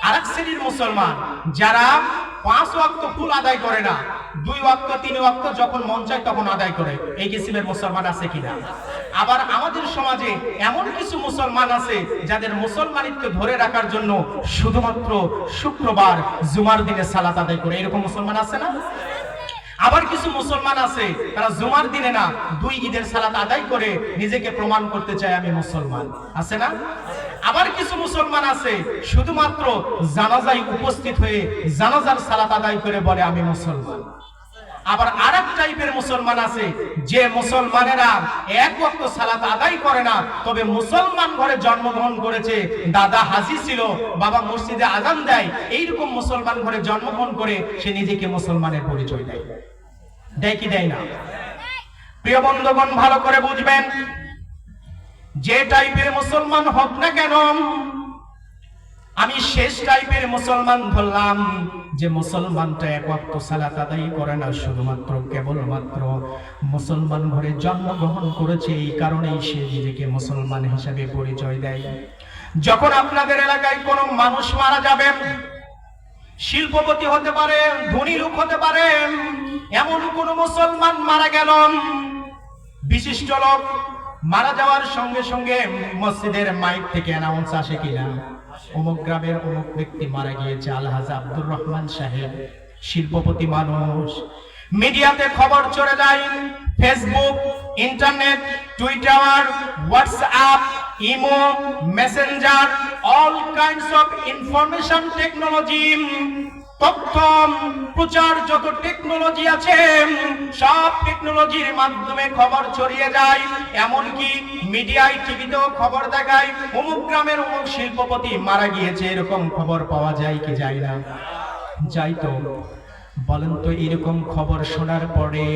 আরেক শ্রেণীর মুসলমান যারা 5 ওয়াক্ত ফুল আদায় করে না, 2 ওয়াক্ত 3 ওয়াক্ত যখন মন চায় তখন আদায় করে। এই কিসিমের মুসলমান আছে কিনা? আবার আমাদের সমাজে এমন কিছু মুসলমান আছে যাদের মুসলমানিত্ব ধরে রাখার জন্য শুধুমাত্র শুক্রবার জুমার দিনে সালাত আদায় করে। এরকম মুসলমান আছে না? আবার কিছু মুসলমান আছে তারা জুমার দিনে না, 2 ঈদের সালাত আদায় করে নিজেকে প্রমাণ করতে চায় আমি মুসলমান। আছে না? আবার কিছু মুসলমান আছে শুধুমাত্র জানাজায় উপস্থিত হয়ে জানাজার সালাত আদায় করে বলে আমি মুসলমান। আবার আরেক টাইপের মুসলমান আছে যে মুসলমানেরা 1 ওয়াক্ত সালাত আদায় করে না, তবে মুসলমান ঘরে জন্মগ্রহণ করেছে, দাদা হাজী ছিল, বাবা মসজিদে আযান দেয়। এইরকম মুসলমান ঘরে জন্মগ্রহণ করে সে নিজেকে মুসলমানের পরিচয় দেয়। দেয় কি দেয় না? প্রিয় বন্ধুগণ, ভালো করে বুঝবেন, যে টাইপের মুসলমান হোক না কেন, আমি শেষ টাইপের মুসলমান ধরলাম, যে মুসলমানটা এক ওয়াক্ত সালাত আদায় করে না, শুধুমাত্র কেবলমাত্র মুসলমান ঘরে জন্মগ্রহণ করেছে, এই কারণেই সে নিজেকে মুসলমান হিসেবে পরিচয় দেয়। যখন আপনাদের এলাকায় কোনো মানুষ মারা যাবে, শিল্পপতি হতে পারে, ধনী লোক হতে পারে, এমন কোন মুসলমান মারা গেল, বিশিষ্ট লোক মারা যাওয়ার সঙ্গে সঙ্গে মসজিদের মাইক থেকে অ্যানাউন্স আসে কিনা, অমুক গ্রামের অমুক ব্যক্তি মারা গিয়েছে, আলহাজ আব্দুর রহমান সাহেব, শিল্পপতি মানুষ। মিডিয়াতে খবর চলে যায়, Facebook, internet, Twitter, WhatsApp, imo, Messenger, all kinds of information technology, তথ্য প্রচার যত টেকনোলজি আছে সব টেকনোলজির মাধ্যমে খবর ছড়িয়ে যায়। এমনকি মিডিয়ায়, টিভিতেও খবর দেখায় অমুক গ্রামের অমুক শিল্পপতি মারা গিয়েছে, এরকম খবর পাওয়া যায় কি যায় না? যাই তো। বলেন তো, এরকম খবর শোনার পরে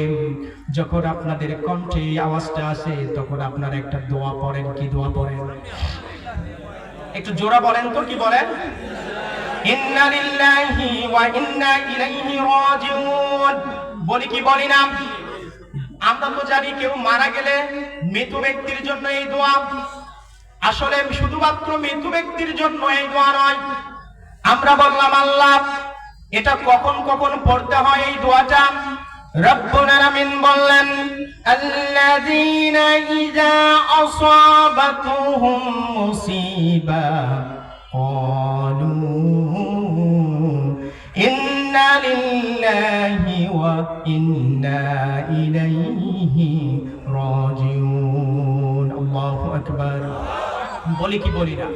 যখন আপনাদের কণ্ঠে আওয়াজটা আসে, তখন আপনারা একটা দোয়া পড়েন। কি দোয়া পড়েন? একটু জোরা বলেন তো, কি বলেন? ইন্না লিল্লাহি ওয়া ইন্না ইলাইহি রাজিউন। বলি কি বলি না? আমরা তো জানি কেউ মারা গেলে মৃত ব্যক্তির জন্য এই দোয়া। আসলে শুধুমাত্র মৃত ব্যক্তির জন্য এই দোয়া নয়। আমরা বললাম আল্লাহ, এটা কখন কখন পড়তে হয় এই দোয়াটা? রব্বুল আলামিন বললেন, আল্লাযীনা ইযা আসাবাতুহুম মুসিবা ক্বালু ইন্না লিল্লাহি ওয়া ইন্না ইলাইহি রাজিউন। আল্লাহু আকবার। বলি কি বলি না?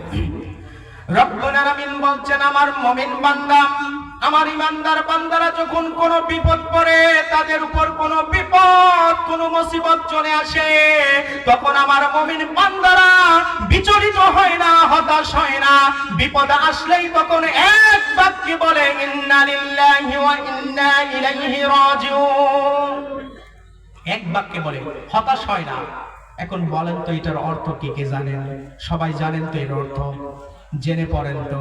রব্বুল আলামিন বলছেন, আমার মুমিন বান্দা, আমার ইমানদার বান্দারা যখন কোনো বিপদ পড়ে, তাদের উপর কোনো বিপদ, কোনো মুসিবত চলে আসে, তখন আমার মুমিন বান্দারা বিচলিত হয় না, হতাশ হয় না। বিপদ আসলেই তখন এক বাক্যে বলে, ইন্না লিল্লাহি ওয়া ইন্না ইলাইহি রাজিউন। এক বাক্যে বলে, হতাশ হয় না। এখন বলেন তো, এটার অর্থ কি কে জানেন? সবাই জানেন তো এর অর্থ? জেনে পড়েন তো।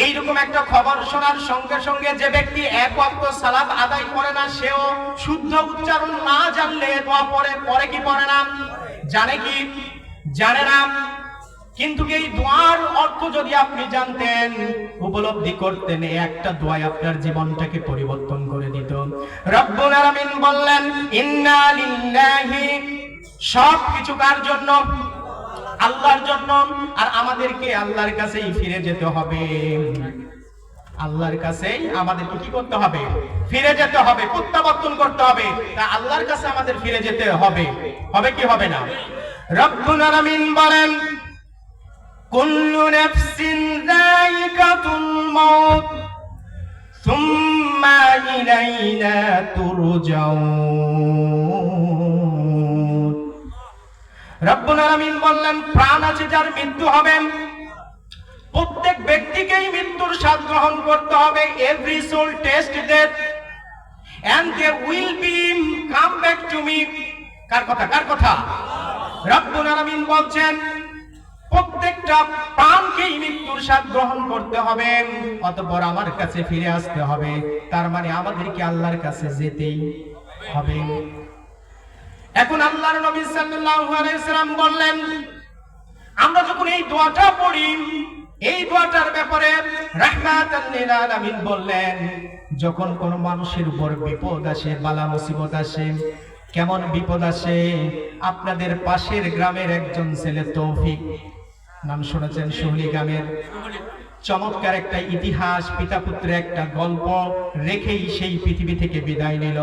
এইরকম একটা খবর শোনার সঙ্গে সঙ্গে যে ব্যক্তি এক ওয়াক্ত সালাত আদায় করে না, সেও শুদ্ধ উচ্চারণ না জানলে দোয়া পড়ে কি পড়ে না? জানে কি? জানে না। কিন্তু এই দোয়ার অর্থ যদি আপনি জানতেন, উপলব্ধি করতেন, একটা দোয়া আপনার জীবনটাকে পরিবর্তন করে দিত। রব্বুল আলামিন বললেন, ইন্না লিল্লাহি, সবকিছু কার জন্য? আল্লাহর জন্য। আর আমাদেরকে আল্লাহর কাছেই ফিরে যেতে হবে। আল্লাহর কাছেই আমাদেরকে কি করতে হবে? ফিরে যেতে হবে, প্রত্যাবর্তন করতে হবে। তা আল্লাহর কাছে আমাদের ফিরে যেতে হবে। হবে কি হবে না? রব্বুল আলামিন বলেন, কুল্লু নাফসিন যায়িকাতুল মাউত সুম্মা ইলাইনা তুরজাউন। রব্বুল আলামিন বললেন, প্রাণ আছে যার মৃত্যু হবে। প্রত্যেক ব্যক্তিকেই মৃত্যুর স্বাদ গ্রহণ করতে হবে। Every soul taste death and they will be come back to me. কার কথা? কার কথা? রব্বুল আলামিন বলছেন, প্রত্যেকটা প্রাণকেই মৃত্যুর স্বাদ গ্রহণ করতে হবে, অতঃপর আমার কাছে ফিরে আসতে হবে। তার মানে আমাদেরকে আল্লাহর কাছে যেতেই হবে। এখন আল্লাহর নবী সাল্লাল্লাহু আলাইহি সাল্লাম বললেন, আমরা যখন এই দোয়াটা পড়ি, এই দোয়াটার ব্যাপারে রাহমাতাল লিল আলামিন বললেন, যখন কোন মানুষের উপর বিপদ আসে, বালা মুসিবত আসে, কেমন বিপদ আসে? আপনাদের পাশের গ্রামের একজন ছেলে তৌফিক, নাম শুনেছেন, সুহলি গ্রামের, চমৎকার একটা ইতিহাস, পিতা পুত্রের একটা গল্প রেখেই সেই পৃথিবী থেকে বিদায় নিল।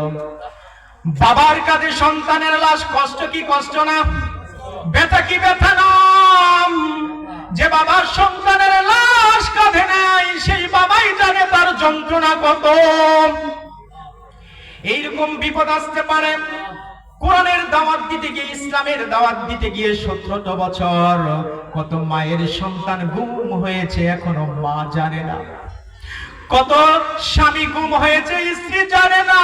বাবার কাঁধে সন্তানের লাশ, কষ্ট কি কষ্ট না? ব্যথা কি ব্যথা না? যে বাবার সন্তানের লাশ কাঁধে নেয়, সেই বাবাই জানে তার যন্ত্রণা কত। এইরকম বিপদ আসতে পারে। কোরআনের দাওয়াত দিতে গিয়ে, ইসলামের দাওয়াত দিতে গিয়ে 17 বছর কত মায়ের সন্তান গুম হয়েছে, এখনো মা জানে না। কত স্বামী গুম হয়েছে, স্ত্রী জানে না।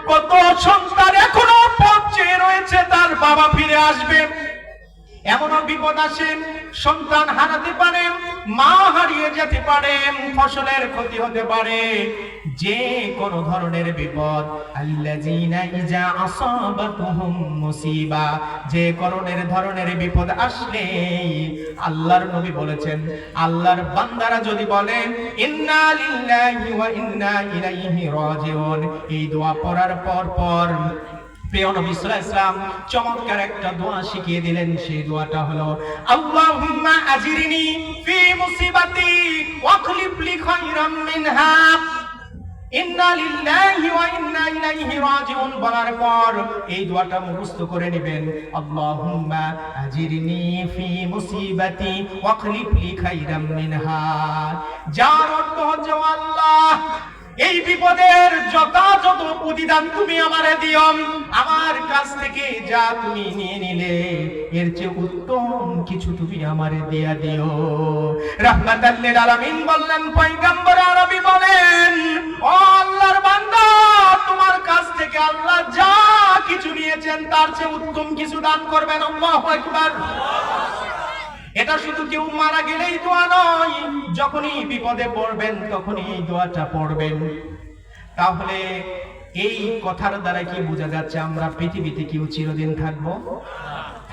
কত সন্তান এখনো পথ চেয়ে রয়েছে, তার বাবা ফিরে আসবে। এমনও বিপদ আসে, সন্তান হারাতে পারে, মা হারিয়ে যেতে পারে, ফসলের ক্ষতি হতে পারে, যে কোন ধরনের বিপদ। আল্লাযীনা ইজা আসাবাতুহুম মুসিবা, যে ধরনের বিপদ আসলে আল্লাহর নবী বলেছেন, আল্লাহর বান্দারা যদি বলে ইন্না লিল্লাহি ওয়া ইন্না ইলাইহি রাজিউন, এই দোয়া পড়ার পর প্রিয় নবী সাল্লাল্লাহু আলাইহি ওয়াসাল্লাম চমৎকার একটা দোয়া শিখিয়ে দিলেন। সেই দোয়াটা হলো আল্লাহুম্মা আজিরনি ফি মুসিবাতি ওয়া আখলিফ লি খায়রাম মিনহা। ইন্না লিল্লাহি ওয়া ইন্না ইলাইহি রাজিউন বলার পর এই দোয়াটা মুখস্থ করে নেবেন, আল্লাহুম্মা আজিরনি ফি মুসিবাতি ওয়া আখলিফ লি খায়রাম মিনহা। যার অর্থ হচ্ছে, আল্লাহ এই বিপদের যথাযথ প্রতিদান তুমি আমারে দিও, আমার কাছ থেকে যা তুমি নিয়ে নিলে এর চেয়ে উত্তম কিছু তুমি আমারে দিয়া দিও। রাহমাতাল লিল আলামিন বললেন, পয়গম্বর আরবি বলেন, ও আল্লাহর বান্দা, তোমার কাছ থেকে আল্লাহ যা কিছু নিয়েছেন তার চেয়ে উত্তম কিছু দান করবেন। আল্লাহু আকবার। এটা শুধু কেউ মারা গেলেই দোয়া নয়, যখনই বিপদে পড়বেন তখনই এই দোয়াটা পড়বেন। তাহলে এই কথার দ্বারা কি বোঝা যাচ্ছে, আমরা পৃথিবীতে কেউ চিরদিন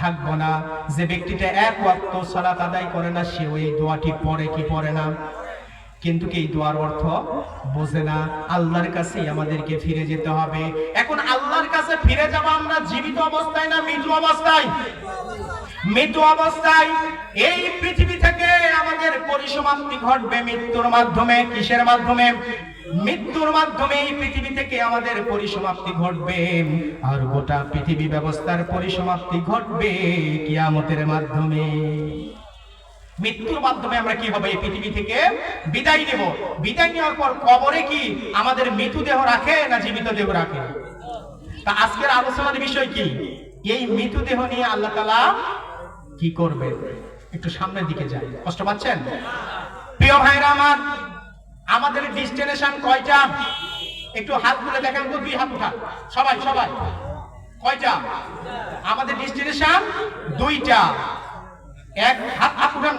থাকবো না। যে ব্যক্তিটা এক ওয়াক্ত সালাত আদায় করে না, সে ওই দোয়াটি পড়ে কি পড়ে না, কিন্তু এই দোয়ার অর্থ বোঝে না। আল্লাহর কাছে আমাদেরকে ফিরে যেতে হবে। এখন আল্লাহর কাছে ফিরে যাব আমরা জীবিত অবস্থায় না মৃত অবস্থায়? মৃত অবস্থায়। এই পৃথিবী থেকে আমাদের পরিসমাপ্তি ঘটবে মৃত্যুর মাধ্যমে। কিসের মাধ্যমে? মৃত্যুর মাধ্যমে এই পৃথিবী থেকে আমাদের পরিসমাপ্তি ঘটবে। আর গোটা পৃথিবী ব্যবস্থার পরিসমাপ্তি ঘটবে কিয়ামতের মাধ্যমে। মৃত্যুর মাধ্যমে আমরা কি হবে? এই পৃথিবী থেকে বিদায় নেব। বিদায় নেওয়ার পর কবরে কি আমাদের মৃত্যু দেহ রাখে না জীবিত দেহ রাখে? তা আজকের আলোচনার বিষয় কি? এই মৃত্যু দেহ নিয়ে আল্লাহ তাআলা কি করবে? একটু সামনের দিকে যাই। কষ্ট পাচ্ছেন? প্রিয় ভাইরা আমার, আমাদের ডেস্টিনেশন কয়টা? একটু হাত তুলে দেখেন তো, দুই হাত উঠান সবাই। কয়টা? আমাদের ডেস্টিনেশন দুইটা। এক, হাত উঠান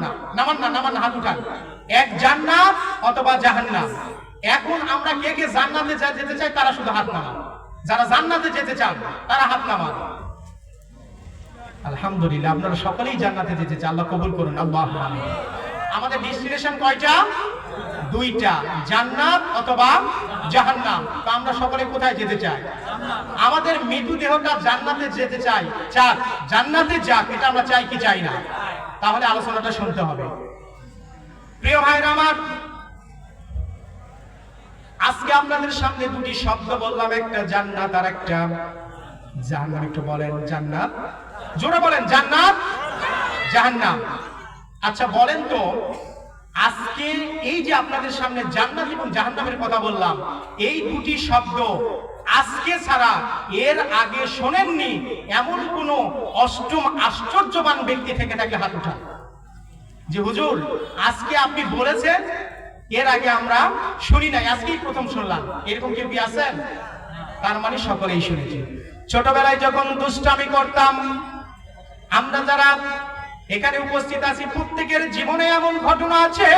না, নামান না, হাত উঠান। এক জান্নাত অথবা জাহান্নাম। এখন আমরা কে জান্নাতে যেতে চাই তারা শুধু হাত নামান। যারা জান্নাতে যেতে চান তারা হাত নামান। আলহামদুলিল্লাহ, আপনারা সকলেই জান্নাতে যেতে চান, আল্লাহ কবুল করুন। আল্লাহু আমিন। আমাদের ডেস্টিনেশন কয়টা? দুইটা, জান্নাত অথবা জাহান্নাম। তো আমরা সকলে কোথায় যেতে চাই? আমাদের মৃত্যু দেহটা জান্নাতে যেতে চাই। জান্নাতে যাক, এটা আমরা চাই কি চাই না? তাহলে আলোচনাটা শুনতে হবে। প্রিয় ভাইরা আমার, আজকে আপনাদের সামনে দুটি শব্দ বললাম, একটা জান্নাত আর একটা জাহান্নাম। একটু বলেন জান্নাত, জোরে বলেন জান্নাত, জাহান্নাম। আচ্ছা বলেন তো, আজকে এই যে আপনাদের সামনে জান্নাত এবং জাহান্নামের কথা বললাম, এই দুটি শব্দ আজকে ছাড়া এর আগে শোনেননি এমন কোন অষ্টম আশ্চর্যবান ব্যক্তি থেকে থাকলে হাত উঠান যে হুজুর আজকে আপনি বলেছেন, এর আগে আমরা শুনি নাই, আজকেই প্রথম শুনলাম। এরকম কেউ কি আছেন? তার মানে সকলেই শুনেছি। ছোটবেলায় যখন দুষ্টামি করতাম, আমরা যারা এখানে উপস্থিত আছি প্রত্যেকের জীবনে এমন ঘটনা আছে।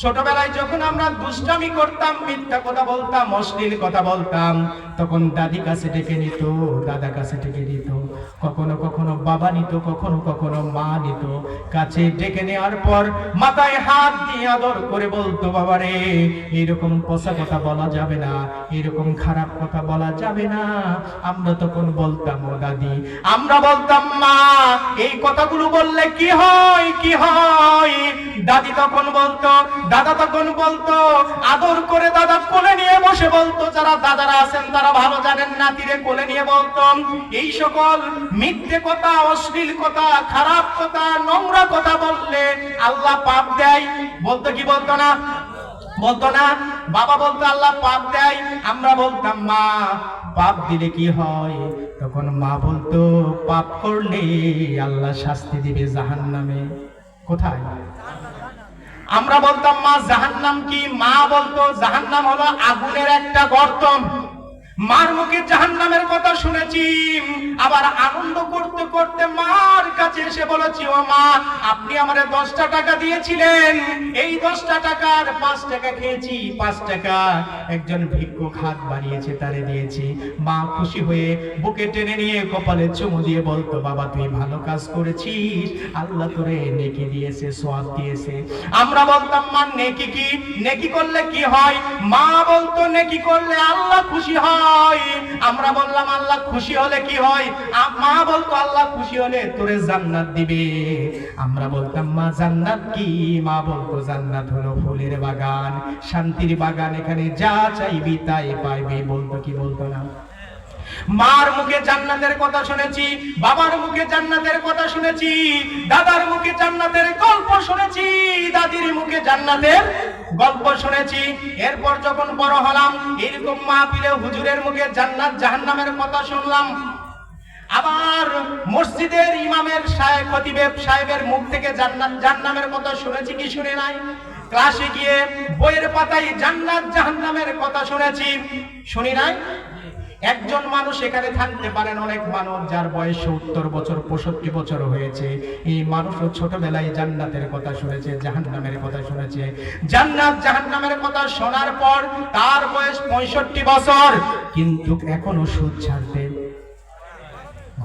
ছোটবেলায় যখন আমরা দুষ্টামি করতাম, মিথ্যা কথা বলতাম, অশ্লীল কথা বলতাম, তখন দাদি কাছে ডেকে নিত, দাদা কাছে ডেকে নিত, কখনো কখনো বাবা নিত, কখনো কখনো মা নিত। কাছে ডেকে নেওয়ার পর মাথায় হাত দিয়ে আদর করে বলতো, বাবারে এরকম পচা কথা বলা যাবে না, এরকম খারাপ কথা বলা যাবে না। আমরা তখন বলতাম, ও দাদি, আমরা বলতাম, মা এই কথাগুলো বললে কি হয়, কি হয়? দাদি তখন বলতো, দাদা তখন বলতো, আদর করে দাদা কোলে নিয়ে বসে বলতো, যারা দাদারা আছেন তারা ভালো জানেন, নাতিরে কোলে নিয়ে বলতো, এই সকল মিথ্যে কথা, অশ্লীল কথা, খারাপ কথা, নোংরা কথা বললে আল্লাহ পাপ দেয়। বলতো কি বলতো না? বলতো না? বাবা বলতো আল্লাহ পাপ দেয়। আমরা বলতাম, মা পাপ দিলে কি হয়? তখন মা বলতো, পাপ করলে আল্লাহ শাস্তি দিবে জাহান্নামে। কোথায়? আমরা বলতাম, মা জাহান্নাম কি? মা বলতো, জাহান্নাম হলো আগুনের একটা গর্ত। মার মুখে জাহান্নামের কথা শুনেছি, আবার আনন্দ করতে করতে মা এসে বলেছি, ও মা, আপনি আমারে 10টা টাকা দিয়েছিলেন, এই 10টা টাকার 5 টাকা খেয়েছি, 5 টাকা একজন ভিক্ষুক হাত বাড়িয়েছে তারে দিয়েছি। মা খুশি হয়ে বুকে টেনে নিয়ে কপালে চুমু দিয়ে বলতো, বাবা তুই ভালো কাজ করেছিস, আল্লাহ তোরে নেকি দিয়েছে, সওয়াব দিয়েছে। আমরা বলতাম, মা নেকি কি, নেকি করলে কি হয়? মা বলতো, নেকি করলে আল্লাহ খুশি হয়। আমরা বললাম, আল্লাহ খুশি হলে কি হয়? মা বলতো, আল্লাহ খুশি হলে তোরে জান্নাত দিবে। আমরা বলতাম, মা জান্নাত কি? মা বলতো, জান্নাত হলো ফুলের বাগান, শান্তির বাগান, এখানে যা চাইবি তাই পাইবি। বলতো কি বলতো না? মার মুখে জান্নাতের কথা শুনেছি, বাবার মুখে জান্নাতের কথা শুনেছি, দাদার মুখে জান্নাতের গল্প শুনেছি, দাদির মুখে জান্নাতের গল্প শুনেছি। এরপর যখন বড় হলাম, এরকম মাহফিলে হুজুরের মুখে জান্নাত জাহান্নামের কথা শুনলাম। আবার মসজিদের ইমামের খতিব সাহেবের মুখ থেকে জান্নাত জাহান্নামের কথা শুনেছি কি শুনে নাই? ক্লাসে গিয়ে বইয়ের পাতায় জান্নাত জাহান্নামের কথা শুনেছি, শুনি নাই? একজন মানুষ এখানে থাকতে পারেন, অনেক মানুষ যার বয়স 70 বছর 65 বছর হয়েছে, এই মানুষও ছোটবেলায় জান্নাতের কথা শুনেছে, জাহান্নামের কথা শুনেছে। জান্নাত জাহান্নামের কথা শোনার পর তার বয়স 65 বছর, কিন্তু এখনো সুদ ছাড়তে,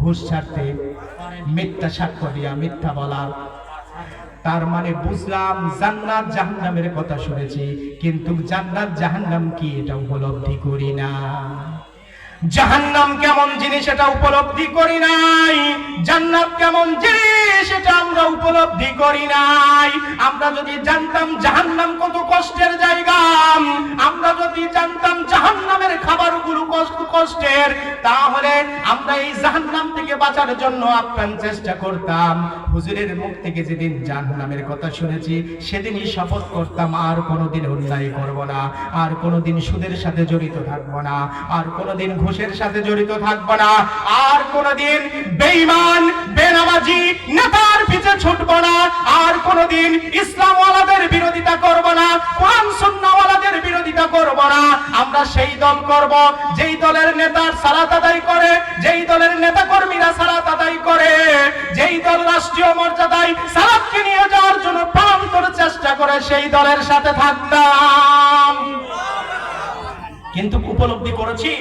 ঘুষ ছাড়তে, মিথ্যা সাক্ষ্য দিয়া মিথ্যা বলা। তার মানে বুঝলাম জান্নাত জাহান্নামের কথা শুনেছি, কিন্তু জান্নাত জাহান্নাম কি এটা উপলব্ধি করি না। জাহান্নাম কেমন জিনিস এটা উপলব্ধি করি নাই, জান্নাত কেমন জিনিস এটা আমরা উপলব্ধি করি নাই। আমরা যদি জানতাম জাহান্নাম কত কষ্টের জায়গা, আমরা যদি জানতাম জাহান্নামের খাবারগুলো কষ্টের, তাহলে আমরা এই জাহান্নাম থেকে বাঁচার জন্য আপ্রাণ চেষ্টা করতাম। হুজুরের মুখ থেকে যেদিন জাহান্নামের কথা শুনেছি, সেদিনই শপথ করতাম আর কোনোদিন অন্যায় করব না, আর কোনোদিন সুদের সাথে জড়িত থাকবো না, আর কোনোদিন ঘুষের সাথে জড়িত থাকবো না, আর কোনোদিন বেঈমান বেনামাজি নেতার পিছে ছুটবো না, আর কোনোদিন ইসলামওয়ালাদের বিরোধিতা করব না, কোরআন সুন্নাহওয়ালাদের বিরোধিতা করব না। আমরা সেই দল করব যেই দলের নেতার সালাত আদায় করে, যেই দলের নেতা কর্মীরা সালাত আদায় করে, যেই দল রাষ্ট্রীয় মর্যাদায় সালাতকে নিয়ে যাওয়ার জন্য প্রাণপণ চেষ্টা করে, সেই দলের সাথে থাকতাম। কিন্তু উপলব্ধি করেছি